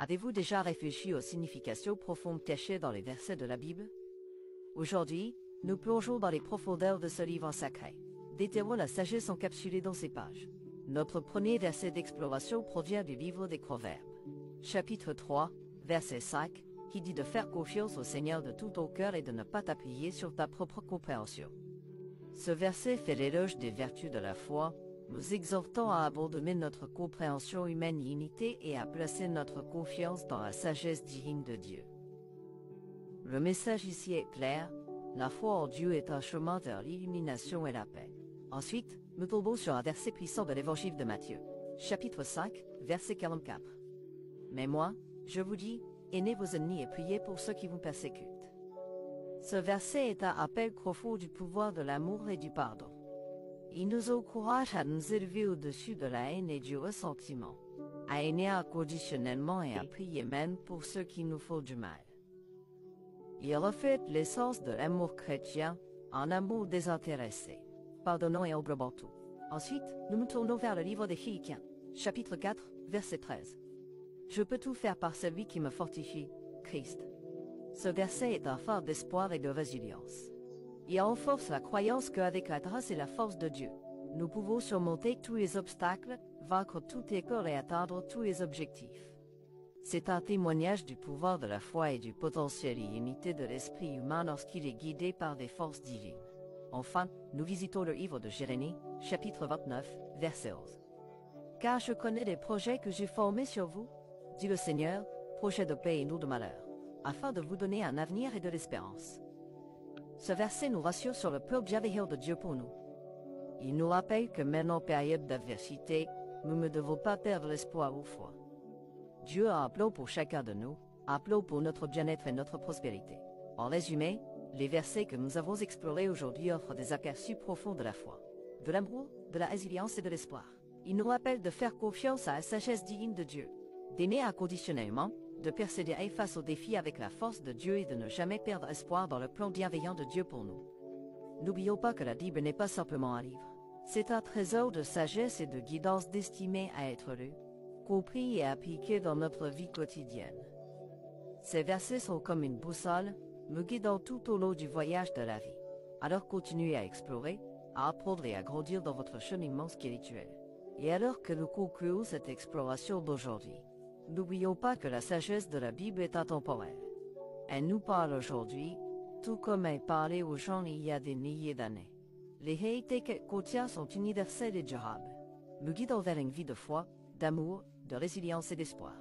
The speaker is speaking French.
Avez-vous déjà réfléchi aux significations profondes cachées dans les versets de la Bible? Aujourd'hui, nous plongeons dans les profondeurs de ce livre sacré. Déterrons la sagesse encapsulée dans ces pages. Notre premier verset d'exploration provient du livre des Proverbes. Chapitre 3, verset 5, qui dit de faire confiance au Seigneur de tout ton cœur et de ne pas t'appuyer sur ta propre compréhension. Ce verset fait l'éloge des vertus de la foi, nous exhortant à abandonner notre compréhension humaine limitée et à placer notre confiance dans la sagesse divine de Dieu. Le message ici est clair, la foi en Dieu est un chemin vers l'illumination et la paix. Ensuite, nous tombons sur un verset puissant de l'évangile de Matthieu, chapitre 5, verset 44. Mais moi, je vous dis, aimez vos ennemis et priez pour ceux qui vous persécutent. Ce verset est un appel profond du pouvoir de l'amour et du pardon. Il nous encourage à nous élever au-dessus de la haine et du ressentiment, à aimer inconditionnellement et à prier même pour ceux qui nous font du mal. Il reflète l'essence de l'amour chrétien, un amour désintéressé, pardonnant et englobant tout. Ensuite, nous nous tournons vers le livre des Philippiens, chapitre 4, verset 13. Je peux tout faire par celui qui me fortifie, Christ. Ce verset est un phare d'espoir et de résilience. Il renforce la croyance qu'avec la grâce et la force de Dieu, nous pouvons surmonter tous les obstacles, vaincre toutes les peurs et atteindre tous les objectifs. C'est un témoignage du pouvoir de la foi et du potentiel illimité de l'esprit humain lorsqu'il est guidé par des forces divines. Enfin, nous visitons le livre de Jérémie, chapitre 29, verset 11. Car je connais les projets que j'ai formés sur vous, dit le Seigneur, projets de paix et non de malheur, afin de vous donner un avenir et de l'espérance. Ce verset nous rassure sur le plan bienveillant de Dieu pour nous. Il nous rappelle que même en période d'adversité, nous ne devons pas perdre l'espoir ou foi. Dieu a un plan pour chacun de nous, un plan pour notre bien-être et notre prospérité. En résumé, les versets que nous avons explorés aujourd'hui offrent des aperçus profonds de la foi, de l'amour, de la résilience et de l'espoir. Ils nous rappellent de faire confiance à la sagesse divine de Dieu, d'aimer inconditionnellement, de persévérer face aux défis avec la force de Dieu et de ne jamais perdre espoir dans le plan bienveillant de Dieu pour nous. N'oublions pas que la Bible n'est pas simplement un livre. C'est un trésor de sagesse et de guidance destiné à être lu, compris et appliqué dans notre vie quotidienne. Ces versets sont comme une boussole, me guidant tout au long du voyage de la vie. Alors continuez à explorer, à apprendre et à grandir dans votre cheminement spirituel. Et alors que nous concluons cette exploration d'aujourd'hui, n'oublions pas que la sagesse de la Bible est intemporelle. Elle nous parle aujourd'hui, tout comme elle parlait aux gens il y a des milliers d'années. Les réalités qu'elle contient sont universelles et durables, nous guidant vers une vie de foi, d'amour, de résilience et d'espoir.